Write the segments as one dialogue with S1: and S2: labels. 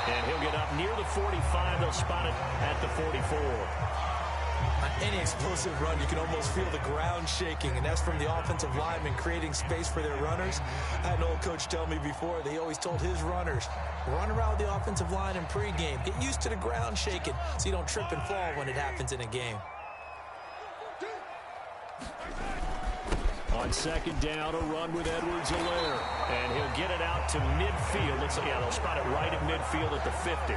S1: And he'll get up near the 45. They'll spot it at the 44.
S2: On any explosive run, you can almost feel the ground shaking, and that's from the offensive linemen creating space for their runners. I had an old coach tell me before, they always told his runners, run around the offensive line in pregame. Get used to the ground shaking so you don't trip and fall when it happens in a game.
S1: On second down, a run with Edwards-Helaire. And he'll get it out to midfield. They'll spot it right at midfield at the 50.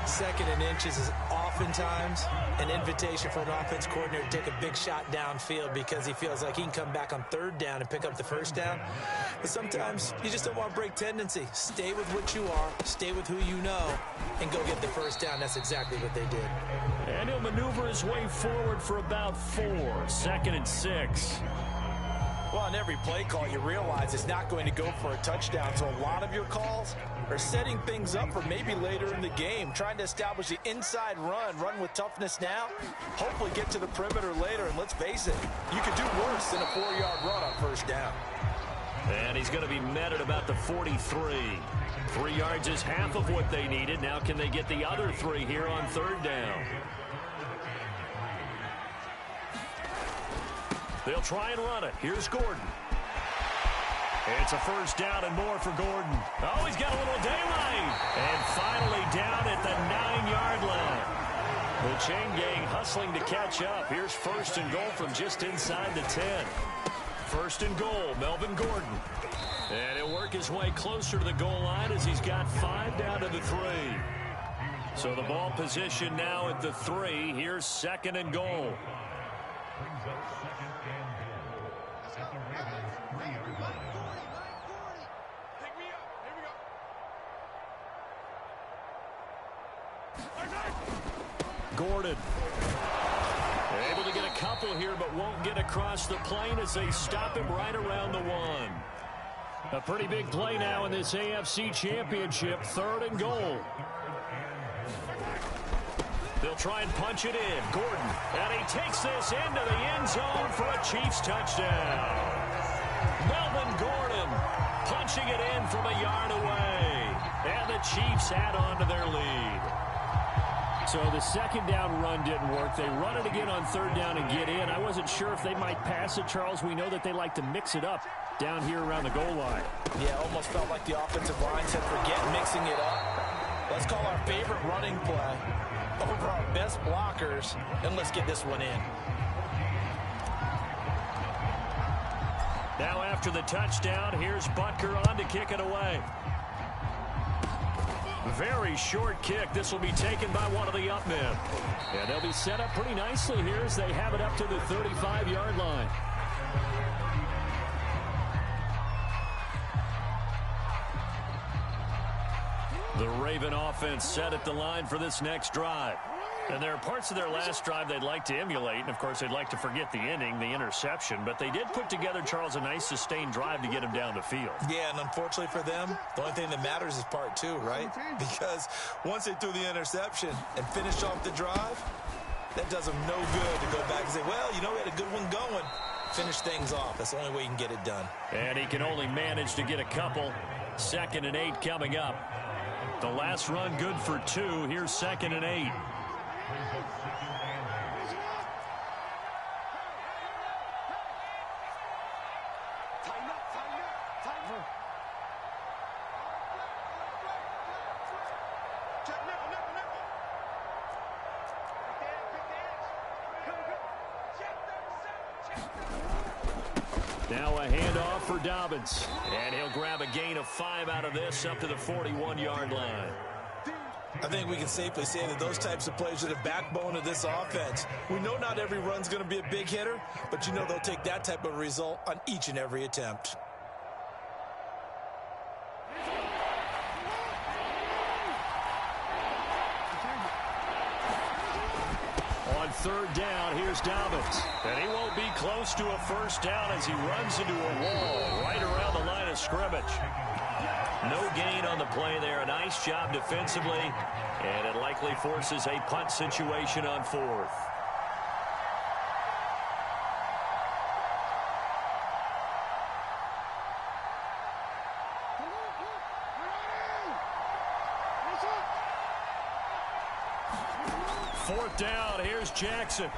S2: Second and inches is oftentimes an invitation for an offense coordinator to take a big shot downfield because he feels like he can come back on third down and pick up the first down. But sometimes you just don't want to break tendency. Stay with what you are, stay with who you know, and go get the first down. That's exactly what they did.
S1: And he'll maneuver his way forward for about 4. 2nd and 6.
S2: Well, on every play call, you realize it's not going to go for a touchdown. So a lot of your calls are setting things up for maybe later in the game, trying to establish the inside run with toughness now, hopefully get to the perimeter later. And let's face it, you could do worse than a 4-yard run on first down.
S1: And he's going to be met at about the 43. 3 yards is half of what they needed. Now can they get the other 3 here on third down? They'll try and run it. Here's Gordon. It's a first down and more for Gordon. Oh, he's got a little daylight. And finally down at the 9-yard line. The chain gang hustling to catch up. Here's 1st and goal from just inside the 10. 1st and goal, Melvin Gordon. And he'll work his way closer to the goal line as he's got 5 down to the 3. So the ball position now at the 3. Here's 2nd and goal. Gordon able to get a couple here, but won't get across the plane as they stop him right around the 1. A pretty big play now in this AFC Championship. 3rd and goal. They'll try and punch it in. Gordon, and he takes this into the end zone for a Chiefs touchdown. Melvin Gordon punching it in from a yard away. And the Chiefs add on to their lead. So the second down run didn't work. They run it again on third down and get in. I wasn't sure if they might pass it, Charles. We know that they like to mix it up down here around the goal line.
S2: Yeah, almost felt like the offensive line said, forget mixing it up. Let's call our favorite running play over our best blockers, and let's get this one in.
S1: Now after the touchdown, here's Butker on to kick it away. Very short kick. This will be taken by one of the up men. And they'll be set up pretty nicely here as they have it up to the 35-yard line. The Raven offense set at the line for this next drive. And there are parts of their last drive they'd like to emulate. And, of course, they'd like to forget the inning, the interception. But they did put together, Charles, a nice sustained drive to get him down the field.
S2: Yeah, and unfortunately for them, the only thing that matters is part 2, right? Because once they threw the interception and finished off the drive, that does them no good to go back and say, well, you know, we had a good one going. Finish things off. That's the only way you can get it done.
S1: And he can only manage to get a couple. 2nd and 8 coming up. The last run good for 2. Here's 2nd and 8. Now a handoff for Dobbins. And he'll grab a gain of 5 out of this up to the 41-yard line.
S2: I think we can safely say that those types of plays are the backbone of this offense. We know not every run's going to be a big hitter, but you know they'll take that type of result on each and every attempt.
S1: On third down, here's Dobbins. And he won't be close to a first down as he runs into a wall right around the line of scrimmage. No gain on the play there. A nice job defensively. And it likely forces a punt situation on 4th. 4th down. Here's Jackson.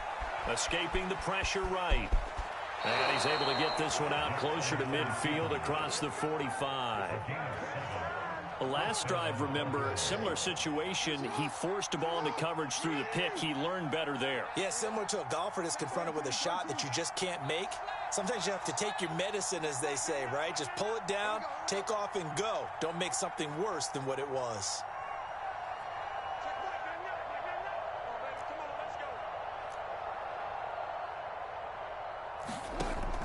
S1: Escaping the pressure right. And he's able to get this one out closer to midfield across the 45. The last drive, remember, similar situation. He forced a ball into coverage through the pick. He learned better there.
S2: Yeah, similar to a golfer that's confronted with a shot that you just can't make. Sometimes you have to take your medicine, as they say, right? Just pull it down, take off, and go. Don't make something worse than what it was.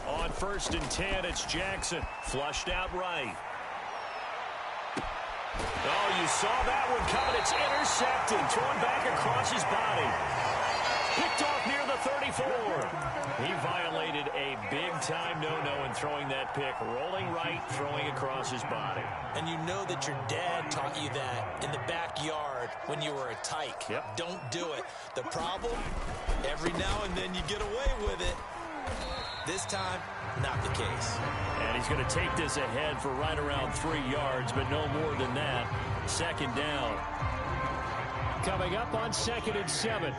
S1: On 1st and 10, it's Jackson. Flushed out right. Oh, you saw that one coming. It's intercepted. Thrown back across his body. Picked off near the 34. He violated a big-time no-no in throwing that pick. Rolling right, throwing across his body.
S2: And you know that your dad taught you that in the backyard when you were a tyke.
S1: Yep.
S2: Don't do it. The problem, every now and then you get away with it. This time, not the case.
S1: And he's going to take this ahead for right around 3 yards, but no more than that. 2nd down. Coming up on 2nd and 7.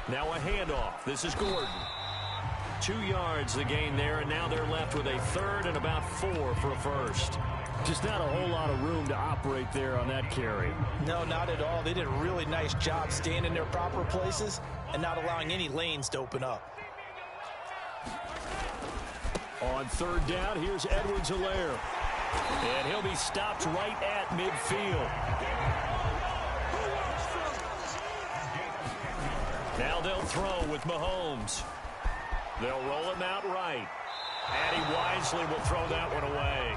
S1: Now a handoff. This is Gordon. 2 yards the gain there, and now they're left with a 3rd and about 4 for a first. Just not a whole lot of room to operate there on that carry.
S2: No, not at all. They did a really nice job staying in their proper places and not allowing any lanes to open up.
S1: On 3rd down, here's Edwards-Helaire. And he'll be stopped right at midfield. Now they'll throw with Mahomes. They'll roll him out right. And he wisely will throw that one away.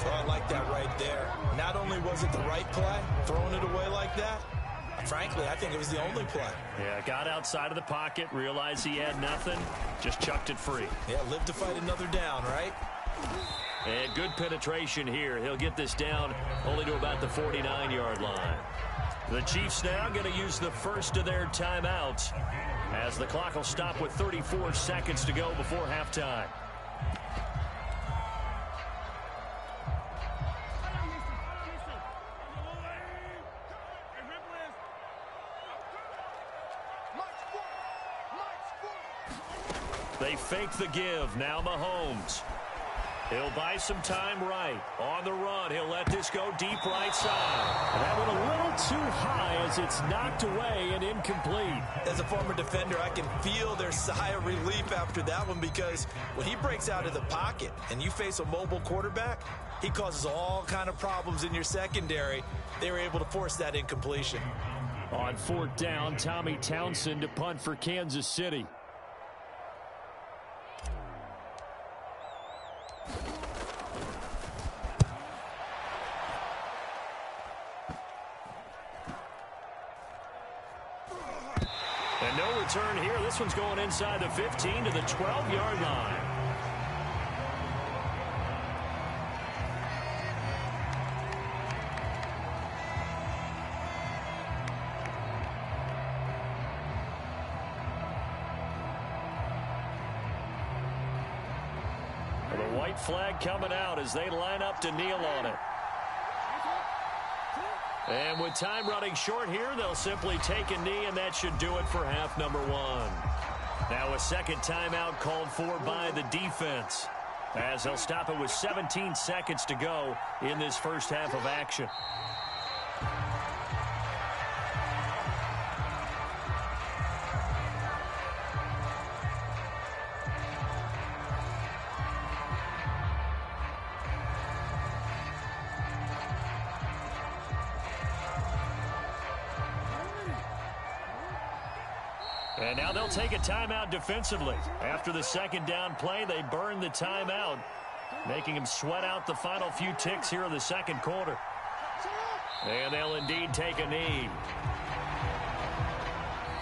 S2: Oh, I like that right there. Not only was it the right play, throwing it away like that, frankly, I think it was the only play.
S1: Yeah, got outside of the pocket, realized he had nothing, just chucked it free.
S2: Yeah, live to fight another down, right?
S1: And good penetration here. He'll get this down only to about the 49-yard line. The Chiefs now going to use the first of their timeouts as the clock will stop with 34 seconds to go before halftime. They fake the give. Now Mahomes. He'll buy some time right. On the run, he'll let this go deep right side. That went a little too high as it's knocked away and incomplete.
S2: As a former defender, I can feel their sigh of relief after that one, because when he breaks out of the pocket and you face a mobile quarterback, he causes all kind of problems in your secondary. They were able to force that incompletion.
S1: On 4th down, Tommy Townsend to punt for Kansas City. And no return here. This one's going inside the 15 to the 12-yard line. The white flag coming out as they line up to kneel on it. And with time running short here, they'll simply take a knee, and that should do it for half number 1. Now a second timeout called for by the defense, as they'll stop it with 17 seconds to go in this first half of action. And now they'll take a timeout defensively. After the second down play, they burn the timeout, making him sweat out the final few ticks here in the second quarter. And they'll indeed take a knee.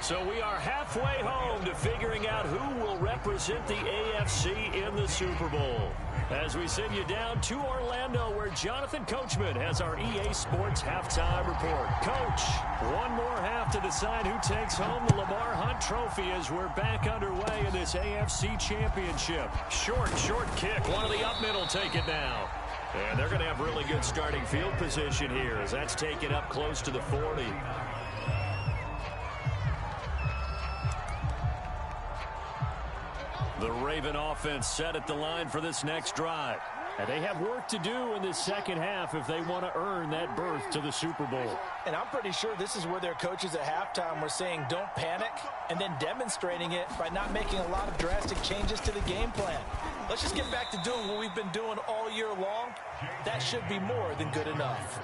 S1: So we are halfway home to figuring out who will represent the AFC in the Super Bowl, as we send you down to Orlando, where Jonathan Coachman has our EA Sports halftime report. Coach, one more half to decide who takes home the Lamar Hunt Trophy as we're back underway in this AFC Championship. Short kick. One of the up middle take it now. And they're going to have really good starting field position here as that's taken up close to the 40. The Raven offense set at the line for this next drive. And they have work to do in this second half if they want to earn that berth to the Super Bowl.
S2: And I'm pretty sure this is where their coaches at halftime were saying don't panic, and then demonstrating it by not making a lot of drastic changes to the game plan. Let's just get back to doing what we've been doing all year long. That should be more than good enough.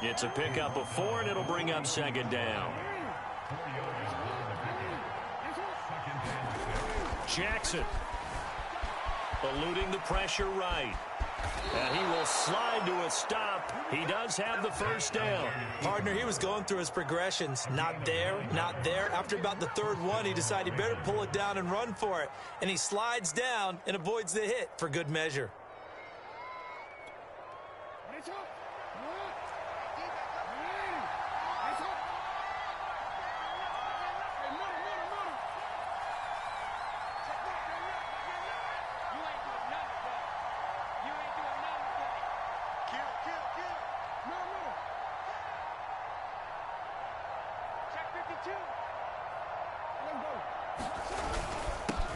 S1: It's a pickup of 4, and it'll bring up second down. Jackson eluding the pressure right. And he will slide to a stop. He does have the first down.
S2: Partner, he was going through his progressions. Not there, not there. After about the third one, he decided he better pull it down and run for it. And he slides down and avoids the hit for good measure.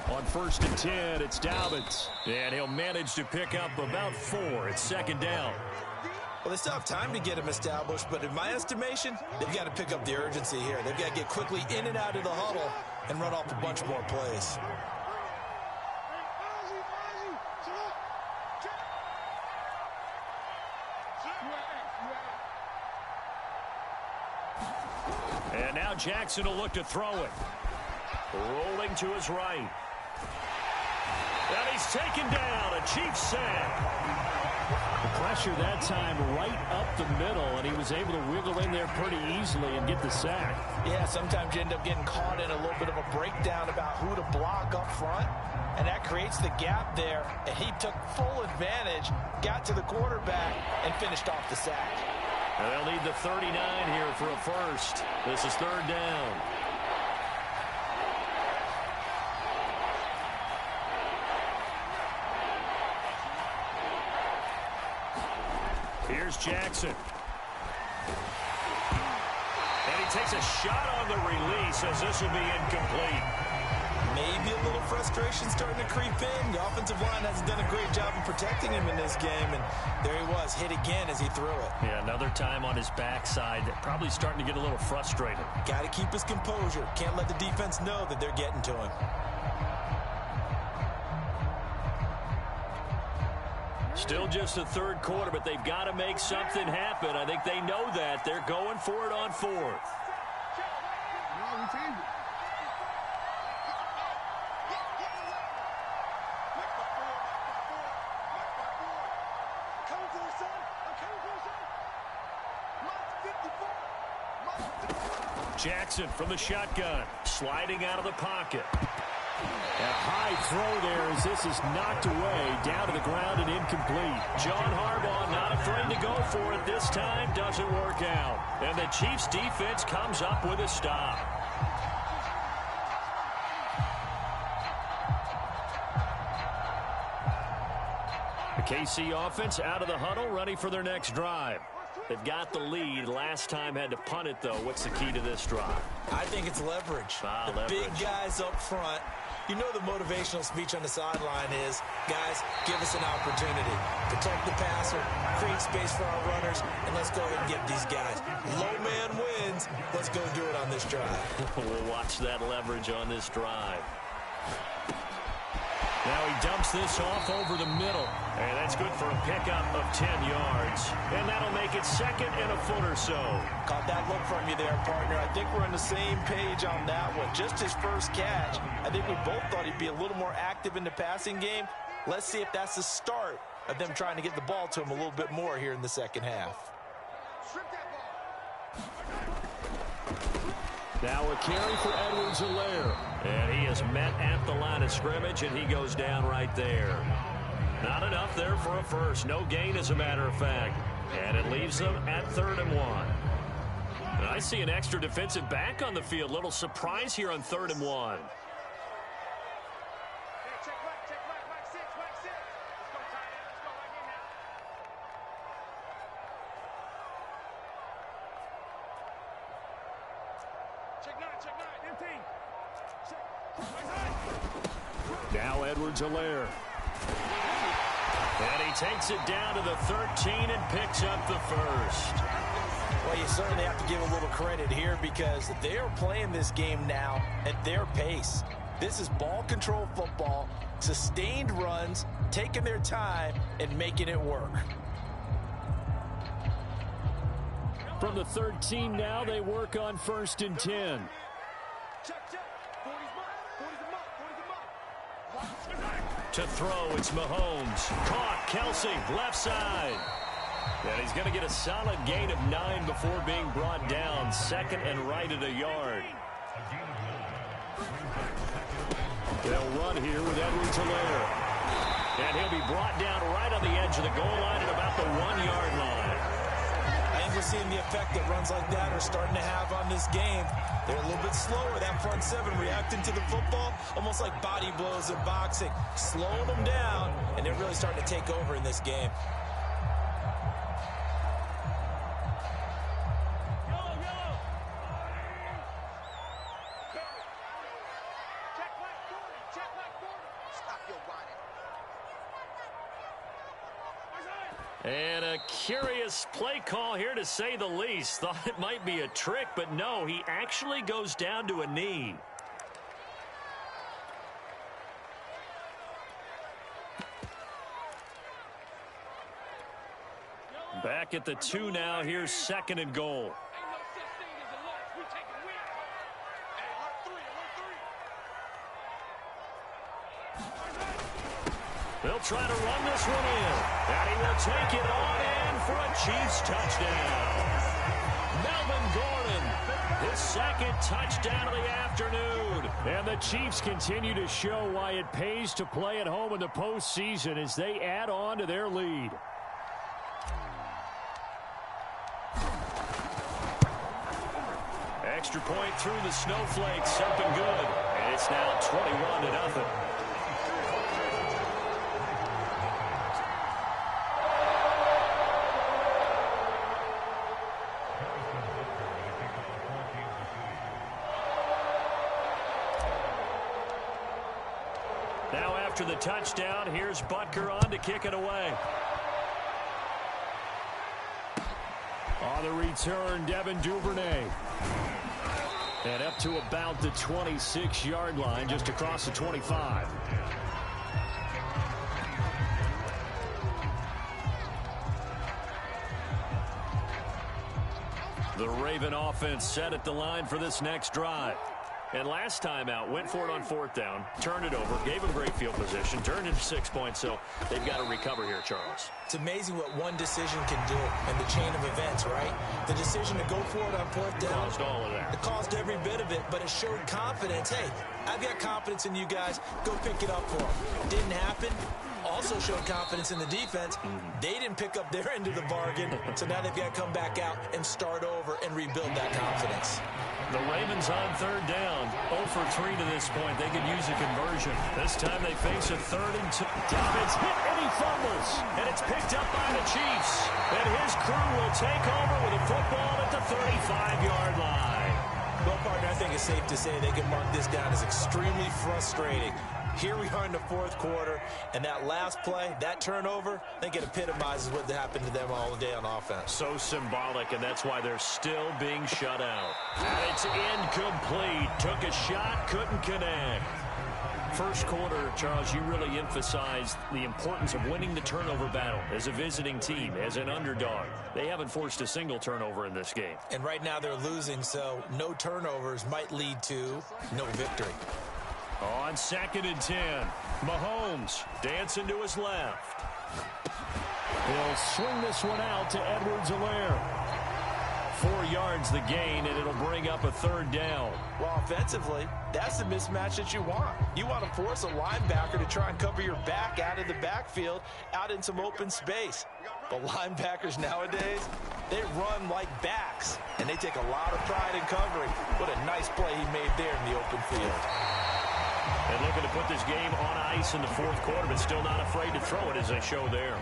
S1: On 1st and 10, it's Dobbins. And he'll manage to pick up about 4. It's second down.
S2: Well, they still have time to get him established, but in my estimation, they've got to pick up the urgency here. They've got to get quickly in and out of the huddle and run off a bunch more plays.
S1: And now Jackson will look to throw it. Rolling to his right. And he's taken down. A Chiefs sack. The pressure that time right up the middle, and he was able to wiggle in there pretty easily and get the sack.
S2: Yeah, sometimes you end up getting caught in a little bit of a breakdown about who to block up front, and that creates the gap there, and he took full advantage, got to the quarterback, and finished off the sack.
S1: And they'll need the 39 here for a first. This is third down. Here's Jackson. And he takes a shot on the release as this will be incomplete.
S2: Maybe a little frustration starting to creep in. The offensive line hasn't done a great job of protecting him in this game, and there he was, hit again as he threw it.
S1: Yeah, another time on his backside, probably starting to get a little frustrated.
S2: Got to keep his composure. Can't let the defense know that they're getting to him.
S1: Still just the third quarter, but they've got to make something happen. I think they know that. They're going for it on 4th. Jackson from the shotgun, sliding out of the pocket. A high throw there as this is knocked away, down to the ground and incomplete. John Harbaugh not afraid to go for it this time, doesn't work out. And the Chiefs defense comes up with a stop. The KC offense out of the huddle, ready for their next drive. They've got the lead. Last time had to punt it, though. What's the key to this drive?
S2: I think it's leverage. The big guys up front. You know the motivational speech on the sideline is, guys, give us an opportunity. Protect the passer, create space for our runners, and let's go ahead and get these guys. Low man wins. Let's go do it on this drive.
S1: We'll watch that leverage on this drive. Now he dumps this off over the middle. And that's good for a pickup of 10 yards. And that'll make it second and a foot or so.
S2: Caught that look from you there, partner. I think we're on the same page on that one. Just his first catch. I think we both thought he'd be a little more active in the passing game. Let's see if that's the start of them trying to get the ball to him a little bit more here in the second half.
S1: Now a carry for Edwards-Helaire. And he is met at the line of scrimmage, and he goes down right there. Not enough there for a first. No gain, as a matter of fact. And it leaves them at 3rd and 1. And I see an extra defensive back on the field. Little surprise here on 3rd and 1. Now Edwards-Helaire. And he takes it down to the 13 and picks up the first.
S2: Well, you certainly have to give a little credit here because they're playing this game now at their pace. This is ball control football, sustained runs, taking their time, and making it work.
S1: From the 13 now, they work on 1st and 10. To throw, it's Mahomes. Caught, Kelsey, left side. And he's going to get a solid gain of 9 before being brought down. 2nd and right at a yard. They'll run here with Edwards-Helaire. And he'll be brought down right on the edge of the goal line at about the 1-yard line.
S2: I think we're seeing the effect that runs like that are starting to have on this game. They're a little bit slower, that front 7 reacting to the football, almost like body blows in boxing, slowing them down, and they're really starting to take over in this game.
S1: And a curious play call here, to say the least. Thought it might be a trick, but no, he actually goes down to a knee. Back at the 2 now. Here's 2nd and goal. They'll try to run this one in. And he will take it on in for a Chiefs touchdown. Melvin Gordon, his 2nd touchdown of the afternoon. And the Chiefs continue to show why it pays to play at home in the postseason as they add on to their lead. Extra point through the snowflakes, something good. And it's now 21-0. Now after the touchdown, here's Butker on to kick it away. On the return, Devin Duvernay. And up to about the 26-yard line, just across the 25. The Raven offense set at the line for this next drive. And last time out, went for it on 4th down, turned it over, gave them great field position, turned into 6 points, so they've got to recover here, Charles.
S2: It's amazing what one decision can do in the chain of events, right? The decision to go for it on 4th down.
S1: Caused all of that.
S2: It caused every bit of it, but it showed confidence. Hey, I've got confidence in you guys. Go pick it up for them. Didn't happen. Also showed confidence in the defense. They didn't pick up their end of the bargain, so now they've got to come back out and start over and rebuild that confidence.
S1: The Ravens on 3rd down. 0 for 3 to this point. They could use a conversion. This time they face a 3rd and 2. Dobbins hit and he fumbles. And it's picked up by the Chiefs. And his crew will take over with a football at the 35-yard line.
S2: Well, partner, I think it's safe to say they can mark this down as extremely frustrating. Here we are in the 4th quarter, and that last play, that turnover, I think it epitomizes what happened to them all day on offense.
S1: So symbolic, and that's why they're still being shut out. And it's incomplete. Took a shot, couldn't connect. First quarter, Charles, you really emphasized the importance of winning the turnover battle as a visiting team, as an underdog. They haven't forced a single turnover in this game.
S2: And right now they're losing, so no turnovers might lead to no victory.
S1: On 2nd and 10, Mahomes dancing to his left. He'll swing this one out to Edwards-Helaire. 4 yards the gain, and it'll bring up a 3rd down.
S2: Well, offensively, that's the mismatch that you want. You want to force a linebacker to try and cover your back out of the backfield, out in some open space. But linebackers nowadays, they run like backs, and they take a lot of pride in covering. What a nice play he made there in the open field.
S1: And looking to put this game on ice in the 4th quarter, but still not afraid to throw it, as they show there.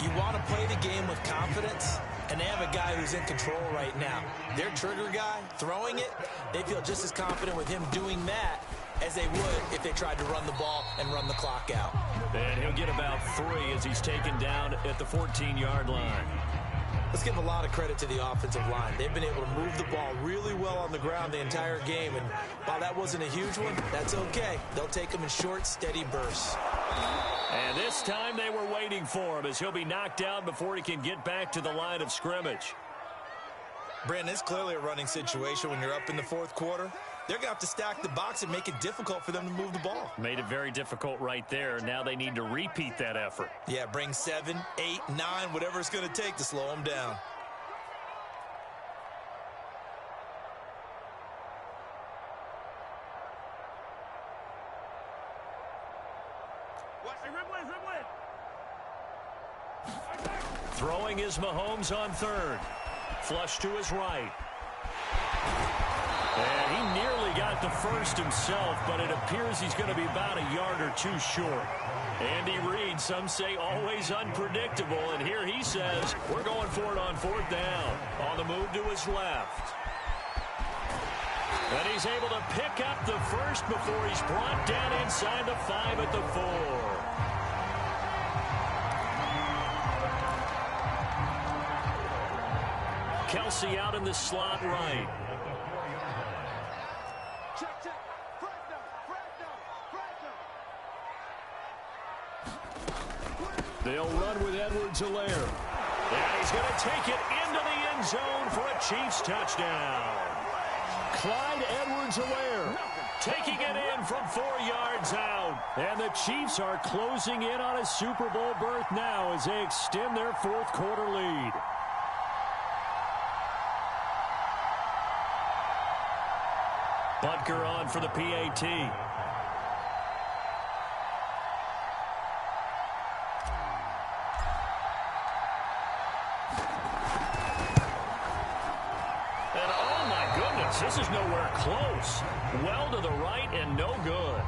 S2: You want to play the game with confidence? And they have a guy who's in control right now. Their trigger guy, throwing it, they feel just as confident with him doing that as they would if they tried to run the ball and run the clock out.
S1: And he'll get about 3 as he's taken down at the 14-yard line.
S2: Let's give a lot of credit to the offensive line. They've been able to move the ball really well on the ground the entire game. And while that wasn't a huge one, that's okay. They'll take them in short, steady bursts.
S1: And this time they were waiting for him as he'll be knocked down before he can get back to the line of scrimmage.
S2: Brandon, it's clearly a running situation when you're up in the fourth quarter. They're going to have to stack the box and make it difficult for them to move the ball.
S1: Made it very difficult right there. Now they need to repeat that effort.
S2: Yeah, bring 7, 8, 9, whatever it's going to take to slow them down.
S1: Throwing is Mahomes on third. Flush to his right. And he nearly got the first himself, but it appears he's going to be about a yard or 2 short. Andy Reid, some say always unpredictable, and here he says, we're going for it on 4th down. On the move to his left. And he's able to pick up the first before he's brought down inside the 5 at the 4. Kelsey out in the slot right. They'll run with Edwards-Helaire. And he's going to take it into the end zone for a Chiefs touchdown. Clyde Edwards-Helaire taking it in from 4 yards out. And the Chiefs are closing in on a Super Bowl berth now as they extend their fourth quarter lead. Butker on for the PAT. And oh my goodness, this is nowhere close. Well to the right and no good.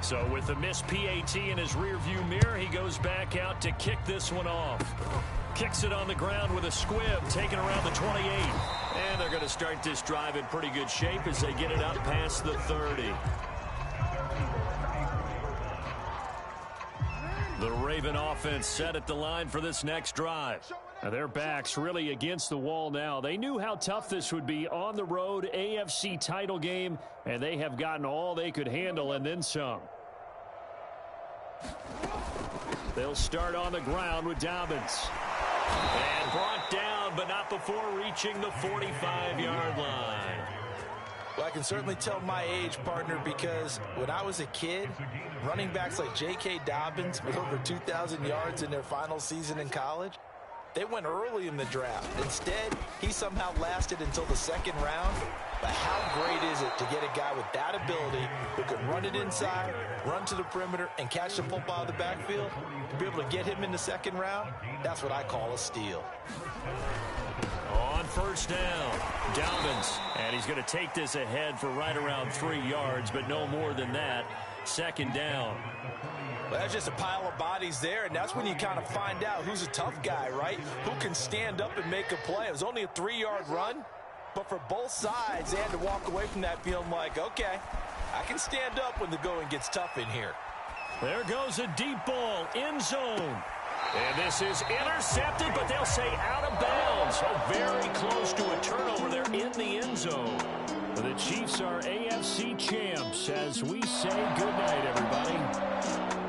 S1: So with the missed PAT in his rearview mirror, he goes back out to kick this one off. Kicks it on the ground with a squib, taken around the 28. And they're going to start this drive in pretty good shape as they get it up past the 30. The Raven offense set at the line for this next drive. Now their backs really against the wall now. They knew how tough this would be on the road, AFC title game, and they have gotten all they could handle and then some. They'll start on the ground with Dobbins. And brought down, but not before reaching the 45-yard line.
S2: Well, I can certainly tell my age, partner, because when I was a kid, running backs like J.K. Dobbins with over 2,000 yards in their final season in college, they went early in the draft. Instead, he somehow lasted until the 2nd round. But how great is it to get a guy with that ability who can run it inside, run to the perimeter, and catch the football in the backfield? To be able to get him in the 2nd round, that's what I call a steal.
S1: On 1st down, Dobbins. And he's going to take this ahead for right around 3 yards, but no more than that. 2nd down.
S2: Well, that's just a pile of bodies there, and that's when you kind of find out who's a tough guy, right? Who can stand up and make a play. It was only a 3-yard run, but for both sides, they had to walk away from that feeling like, okay, I can stand up when the going gets tough in here.
S1: There goes a deep ball, end zone. And this is intercepted, but they'll say out of bounds. So very close to a turnover there in the end zone. The Chiefs are AFC champs as we say goodnight, everybody.